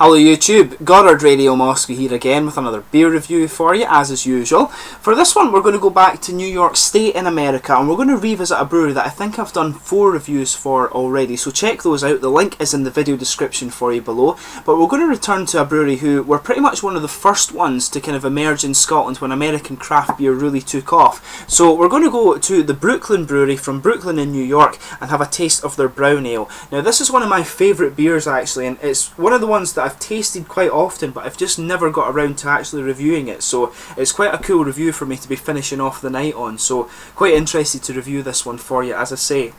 Hello YouTube, Goddard Radio Moscow here again with another beer review for you as is usual. For this one we're going to go back to New York State in America and we're going to revisit a brewery that I think I've done 4 reviews for already, so check those out. The link is in the video description for you below. But we're going to return to a brewery who were pretty much one of the first ones to kind of emerge in Scotland when American craft beer really took off. So we're going to go to the Brookyln Brewery from Brooklyn in New York and have a taste of their brown ale. Now this is one of my favourite beers actually, and it's one of the ones that I've tasted quite often, but I've just never got around to actually reviewing it, so it's quite a cool review for me to be finishing off the night on, so quite interested to review this one for you as I say.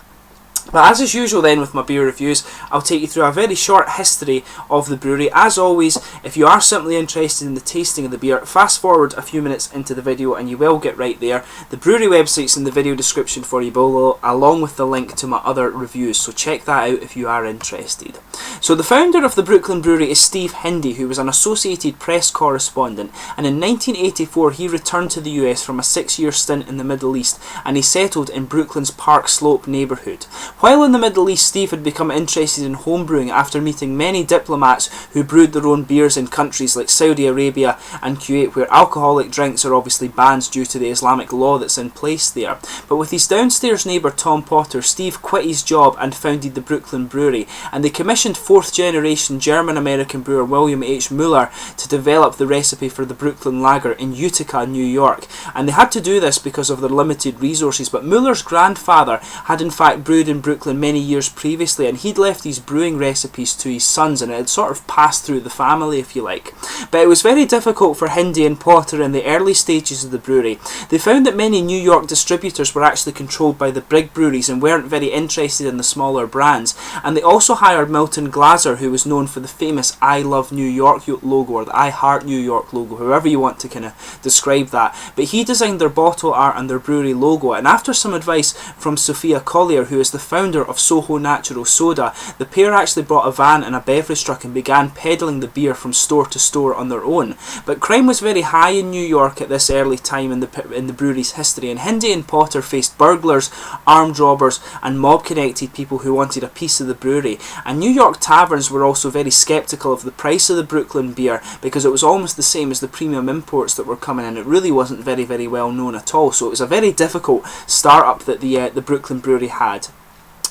But as is usual then with my beer reviews, I'll take you through a very short history of the brewery. As always, if you are simply interested in the tasting of the beer, fast forward a few minutes into the video and you will get right there. The brewery website's in the video description for you below, along with the link to my other reviews, so check that out if you are interested. So the founder of the Brookyln Brewery is Steve Hindy, who was an Associated Press correspondent, and in 1984 he returned to the US from a 6-year stint in the Middle East, and he settled in Brooklyn's Park Slope neighbourhood. While in the Middle East, Steve had become interested in homebrewing after meeting many diplomats who brewed their own beers in countries like Saudi Arabia and Kuwait, where alcoholic drinks are obviously banned due to the Islamic law that's in place there. But with his downstairs neighbour Tom Potter, Steve quit his job and founded the Brookyln Brewery, and they commissioned 4th generation German-American brewer William H. Mueller to develop the recipe for the Brookyln Lager in Utica, New York. And they had to do this because of their limited resources, but Mueller's grandfather had in fact brewed in Brooklyn many years previously, and he'd left his brewing recipes to his sons, and it had sort of passed through the family, if you like. But it was very difficult for Hindy and Potter in the early stages of the brewery. They found that many New York distributors were actually controlled by the big breweries and weren't very interested in the smaller brands, and they also hired Milton Glaser, who was known for the famous I Love New York logo, or the I Heart New York logo, however you want to kind of describe that. But he designed their bottle art and their brewery logo, and after some advice from Sophia Collier, who is the founder of Soho Natural Soda, the pair actually brought a van and a beverage truck and began peddling the beer from store to store on their own. But crime was very high in New York at this early time in the brewery's history, and Hindy and Potter faced burglars, armed robbers and mob-connected people who wanted a piece of the brewery. And New York taverns were also very sceptical of the price of the Brookyln beer because it was almost the same as the premium imports that were coming in. It really wasn't very well known at all, so it was a very difficult start-up that the Brookyln Brewery had.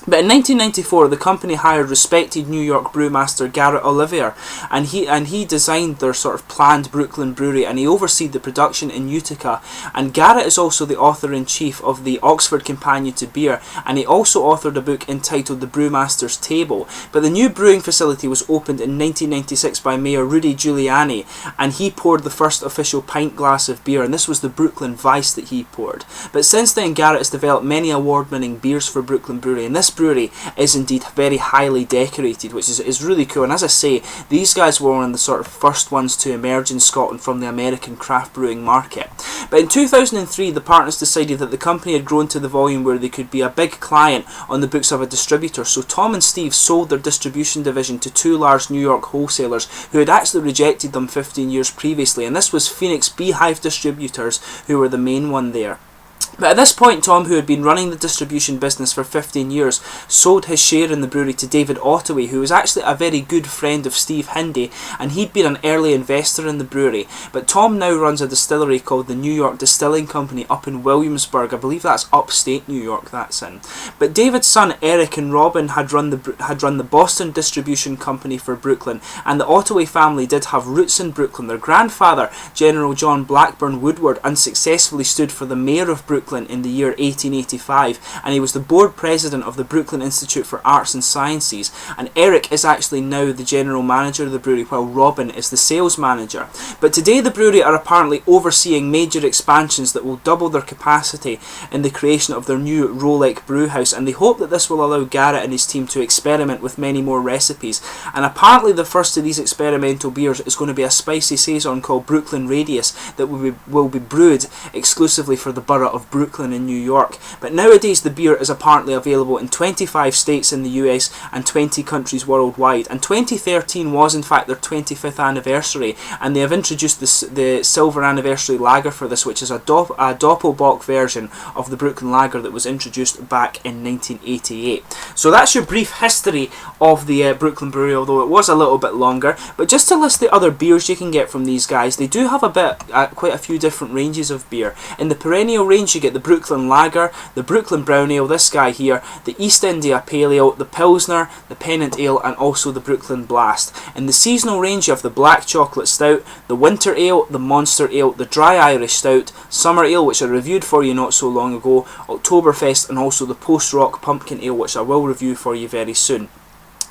But in 1994, the company hired respected New York brewmaster Garrett Olivier, and he designed their sort of planned Brookyln Brewery, and he overseed the production in Utica. And Garrett is also the author-in-chief of the Oxford Companion to Beer, and he also authored a book entitled The Brewmaster's Table. But the new brewing facility was opened in 1996 by Mayor Rudy Giuliani, and he poured the first official pint glass of beer, and this was the Brooklyn Vice that he poured. But since then, Garrett has developed many award-winning beers for Brookyln Brewery, and this brewery is indeed very highly decorated, which is really cool. And as I say, these guys were one of the sort of first ones to emerge in Scotland from the American craft brewing market. But in 2003, the partners decided that the company had grown to the volume where they could be a big client on the books of a distributor, so Tom and Steve sold their distribution division to 2 large New York wholesalers who had actually rejected them 15 years previously, and this was Phoenix Beehive Distributors, who were the main one there. But at this point, Tom, who had been running the distribution business for 15 years, sold his share in the brewery to David Ottaway, who was actually a very good friend of Steve Hindy, and he'd been an early investor in the brewery. But Tom now runs a distillery called the New York Distilling Company up in Williamsburg. I believe that's upstate New York that's in. But David's son Eric and Robin had run the Boston Distribution Company for Brooklyn, and the Ottaway family did have roots in Brooklyn. Their grandfather, General John Blackburn Woodward, unsuccessfully stood for the mayor of Brooklyn in the year 1885, and he was the board president of the Brooklyn Institute for Arts and Sciences. And Eric is actually now the general manager of the brewery, while Robin is the sales manager. But today the brewery are apparently overseeing major expansions that will double their capacity in the creation of their new Row-like brew house, and they hope that this will allow Garrett and his team to experiment with many more recipes. And apparently the first of these experimental beers is going to be a spicy saison called Brooklyn Radius that will be brewed exclusively for the borough of Brookyln in New York. But nowadays the beer is apparently available in 25 states in the US and 20 countries worldwide. And 2013 was in fact their 25th anniversary, and they have introduced the silver anniversary lager for this, which is a Doppelbock version of the Brooklyn lager that was introduced back in 1988. So that's your brief history of the Brookyln Brewery, although it was a little bit longer. But just to list the other beers you can get from these guys, they do have quite a few different ranges of beer. In the perennial range you get the Brooklyn Lager, the Brooklyn Brown Ale, this guy here, the East India Pale Ale, the Pilsner, the Pennant Ale, and also the Brooklyn Blast. In the seasonal range you have the Black Chocolate Stout, the Winter Ale, the Monster Ale, the Dry Irish Stout, Summer Ale, which I reviewed for you not so long ago, Oktoberfest, and also the Post Rock Pumpkin Ale, which I will review for you very soon.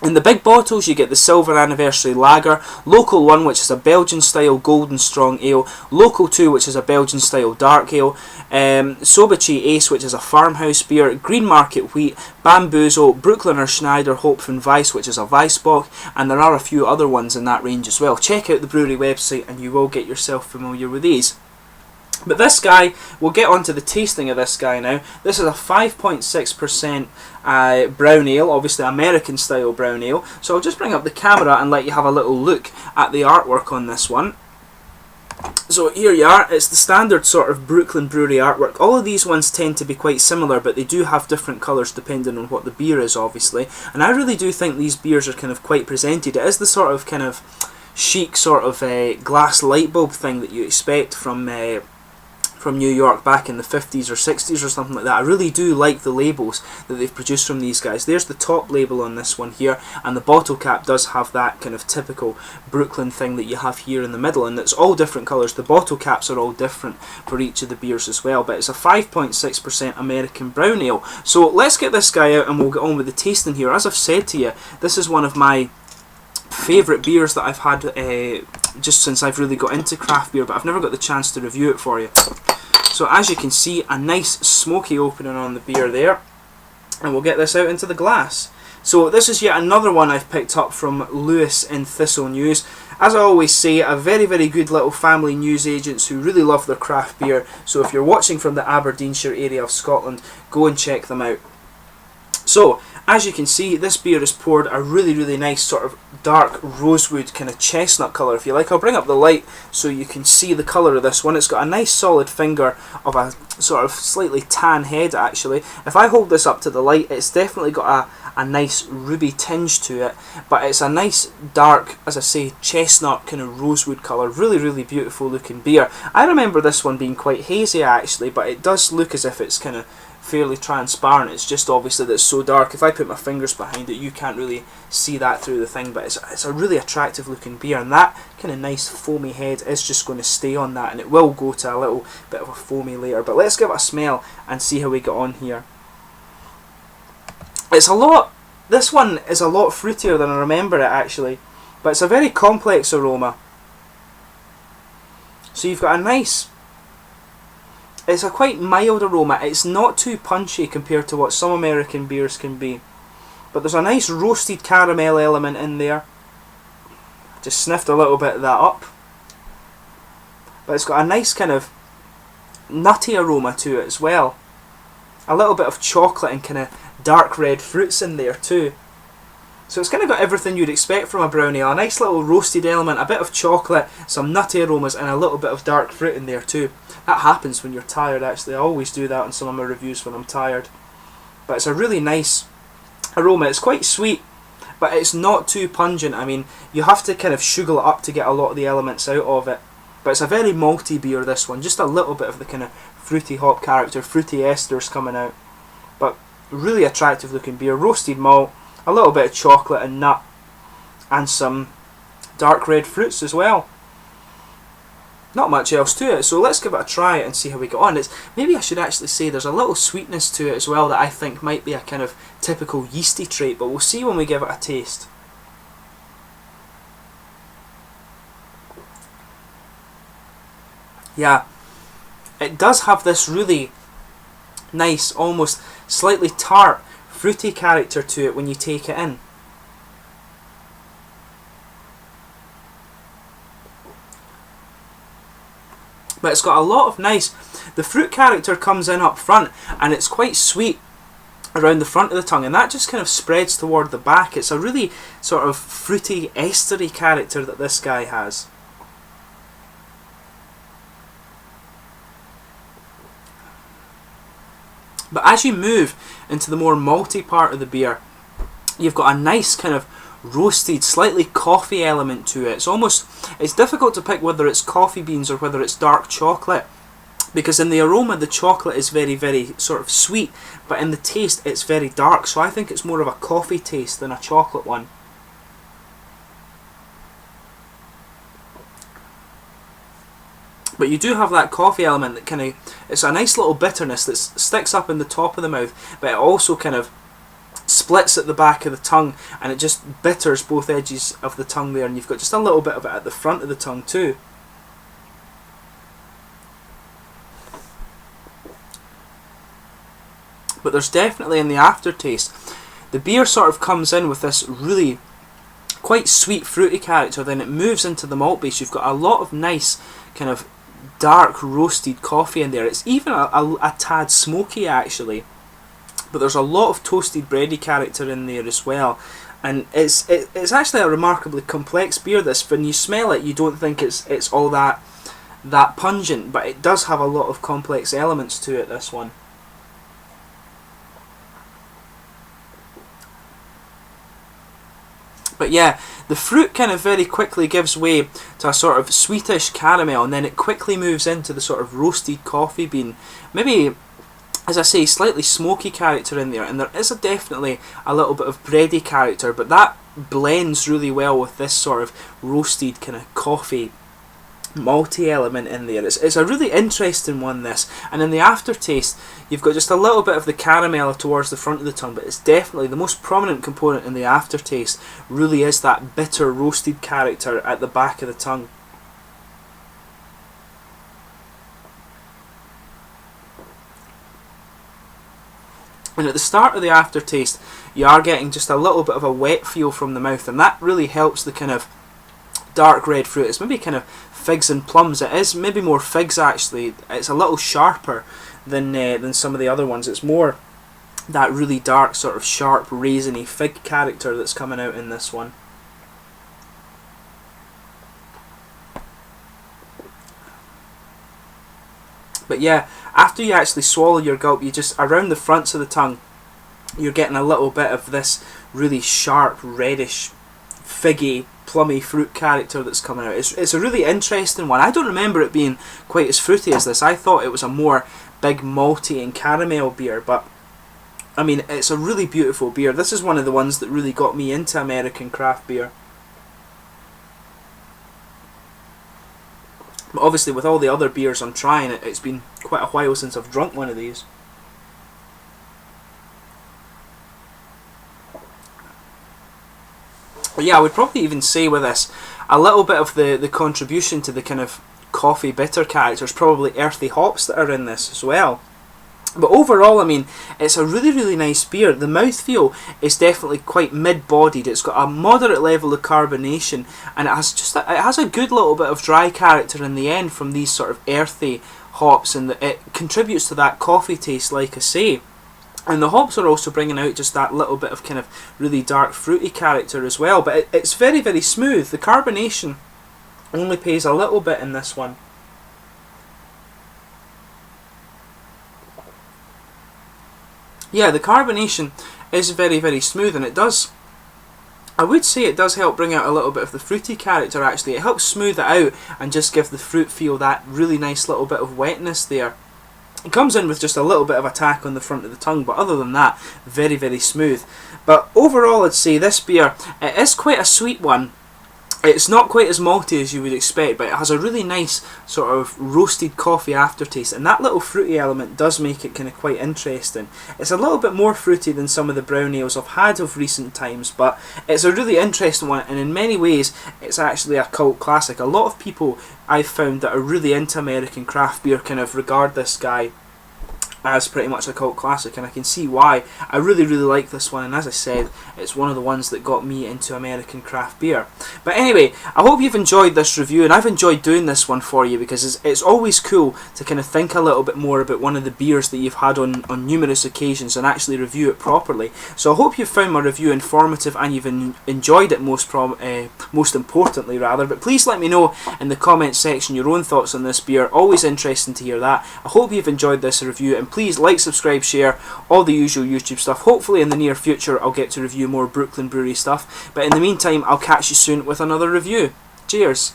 In the big bottles you get the Silver Anniversary Lager, Local 1, which is a Belgian style golden strong ale, Local 2, which is a Belgian style dark ale, Sobici Ace, which is a farmhouse beer, Green Market Wheat, Bamboozle, Brooklyner Schneider Hopfen Weiss, which is a Weissbock, and there are a few other ones in that range as well. Check out the brewery website and you will get yourself familiar with these. But this guy, we'll get on to the tasting of this guy now. This is a 5.6% brown ale, obviously American style brown ale. So I'll just bring up the camera and let you have a little look at the artwork on this one. So here you are, it's the standard sort of Brookyln Brewery artwork. All of these ones tend to be quite similar, but they do have different colours depending on what the beer is, obviously. And I really do think these beers are kind of quite presented. It is the sort of kind of chic sort of glass light bulb thing that you expect from New York back in the 50s or 60s or something like that. I really do like the labels that they've produced from these guys. There's the top label on this one here, and the bottle cap does have that kind of typical Brookyln thing that you have here in the middle, and it's all different colours. The bottle caps are all different for each of the beers as well, but it's a 5.6% American brown ale. So let's get this guy out and we'll get on with the tasting here. As I've said to you, this is one of my favourite beers that I've had just since I've really got into craft beer, but I've never got the chance to review it for you. So as you can see, a nice smoky opening on the beer there, and we'll get this out into the glass. So this is yet another one I've picked up from Lewis in Thistle News. As I always say, a very good little family news agents who really love their craft beer. So if you're watching from the Aberdeenshire area of Scotland, go and check them out. So as you can see, this beer is poured a really nice sort of dark rosewood kind of chestnut colour, if you like. I'll bring up the light so you can see the colour of this one. It's got a nice solid finger of a sort of slightly tan head actually. If I hold this up to the light, it's definitely got a nice ruby tinge to it, but it's a nice dark, as I say, chestnut kind of rosewood colour. Really beautiful looking beer. I remember this one being quite hazy actually, but it does look as if it's kind of fairly transparent. It's just obviously that it's so dark. If I put my fingers behind it, you can't really see that through the thing, but it's a really attractive looking beer, and that kind of nice foamy head is just going to stay on that, and it will go to a little bit of a foamy layer. But let's give it a smell and see how we get on here. This one is a lot fruitier than I remember it actually, but it's a very complex aroma. So you've got a nice, it's a quite mild aroma. It's not too punchy compared to what some American beers can be, but there's a nice roasted caramel element in there. Just sniffed a little bit of that up, but it's got a nice kind of nutty aroma to it as well. A little bit of chocolate and kind of dark red fruits in there too. So it's kind of got everything you'd expect from a brown ale. A nice little roasted element, a bit of chocolate, some nutty aromas, and a little bit of dark fruit in there too. That happens when you're tired actually. I always do that in some of my reviews when I'm tired. But it's a really nice aroma. It's quite sweet, but it's not too pungent. I mean, you have to kind of sugar it up to get a lot of the elements out of it. But it's a very malty beer, this one. Just a little bit of the kind of fruity hop character, fruity esters coming out. But really attractive looking beer. Roasted malt, a little bit of chocolate and nut, and some dark red fruits as well. Not much else to it, so let's give it a try and see how we get on. Maybe I should actually say there's a little sweetness to it as well that I think might be a kind of typical yeasty trait, but we'll see when we give it a taste. Yeah, it does have this really nice, almost slightly tart, fruity character to it when you take it in. But it's got a lot of nice, the fruit character comes in up front, and it's quite sweet around the front of the tongue, and that just kind of spreads toward the back. It's a really sort of fruity, estery character that this guy has. But as you move into the more malty part of the beer, you've got a nice kind of roasted, slightly coffee element to it. It's difficult to pick whether it's coffee beans or whether it's dark chocolate, because in the aroma the chocolate is very, very sort of sweet, but in the taste it's very dark, so I think it's more of a coffee taste than a chocolate one. But you do have that coffee element that kind of, it's a nice little bitterness that sticks up in the top of the mouth, but it also kind of splits at the back of the tongue, and it just bitters both edges of the tongue there, and you've got just a little bit of it at the front of the tongue too. But there's definitely in the aftertaste, the beer sort of comes in with this really quite sweet fruity character, then it moves into the malt base. You've got a lot of nice kind of dark roasted coffee in there. It's even a tad smoky actually, but there's a lot of toasted bready character in there as well, and it's actually a remarkably complex beer. This, when you smell it, you don't think it's all that pungent, but it does have a lot of complex elements to it, this one. But yeah, the fruit kind of very quickly gives way to a sort of sweetish caramel, and then it quickly moves into the sort of roasted coffee bean. Maybe, as I say, slightly smoky character in there, and there is definitely a little bit of bready character, but that blends really well with this sort of roasted kind of coffee malty element in there. It's a really interesting one, this, and in the aftertaste you've got just a little bit of the caramel towards the front of the tongue, but it's definitely the most prominent component in the aftertaste really is that bitter roasted character at the back of the tongue. And at the start of the aftertaste you are getting just a little bit of a wet feel from the mouth, and that really helps the kind of dark red fruit. It's maybe kind of figs and plums. It is maybe more figs actually. It's a little sharper than some of the other ones. It's more that really dark sort of sharp raisiny fig character that's coming out in this one. But yeah, after you actually swallow your gulp, you just, around the fronts of the tongue, you're getting a little bit of this really sharp reddish figgy plummy fruit character that's coming out. It's a really interesting one. I don't remember it being quite as fruity as this. I thought it was a more big malty and caramel beer, but I mean, it's a really beautiful beer. This is one of the ones that really got me into American craft beer. But obviously with all the other beers I'm trying, it's been quite a while since I've drunk one of these. But yeah, I would probably even say with this, a little bit of the contribution to the kind of coffee bitter character is probably earthy hops that are in this as well. But overall, I mean, it's a really, really nice beer. The mouthfeel is definitely quite mid-bodied. It's got a moderate level of carbonation, and it has a good little bit of dry character in the end from these sort of earthy hops, and it contributes to that coffee taste, like I say. And the hops are also bringing out just that little bit of kind of really dark fruity character as well. But it's very, very smooth. The carbonation only plays a little bit in this one. Yeah, the carbonation is very, very smooth, and it does, I would say it does help bring out a little bit of the fruity character actually. It helps smooth it out and just give the fruit feel that really nice little bit of wetness there. It comes in with just a little bit of attack on the front of the tongue, but other than that, very, very smooth. But overall, I'd say this beer, it is quite a sweet one. It's not quite as malty as you would expect, but it has a really nice sort of roasted coffee aftertaste, and that little fruity element does make it kind of quite interesting. It's a little bit more fruity than some of the brown ales I've had of recent times, but it's a really interesting one, and in many ways it's actually a cult classic. A lot of people I've found that are really into American craft beer kind of regard this guy as pretty much a cult classic, and I can see why. I really like this one, and as I said, it's one of the ones that got me into American craft beer. But anyway, I hope you've enjoyed this review, and I've enjoyed doing this one for you because it's always cool to kind of think a little bit more about one of the beers that you've had on numerous occasions and actually review it properly. So I hope you've found my review informative and you've enjoyed it most importantly rather. But please let me know in the comments section your own thoughts on this beer. Always interesting to hear that. I hope you've enjoyed this review, and please like, subscribe, share, all the usual YouTube stuff. Hopefully in the near future I'll get to review more Brookyln Brewery stuff, but in the meantime I'll catch you soon with another review. Cheers!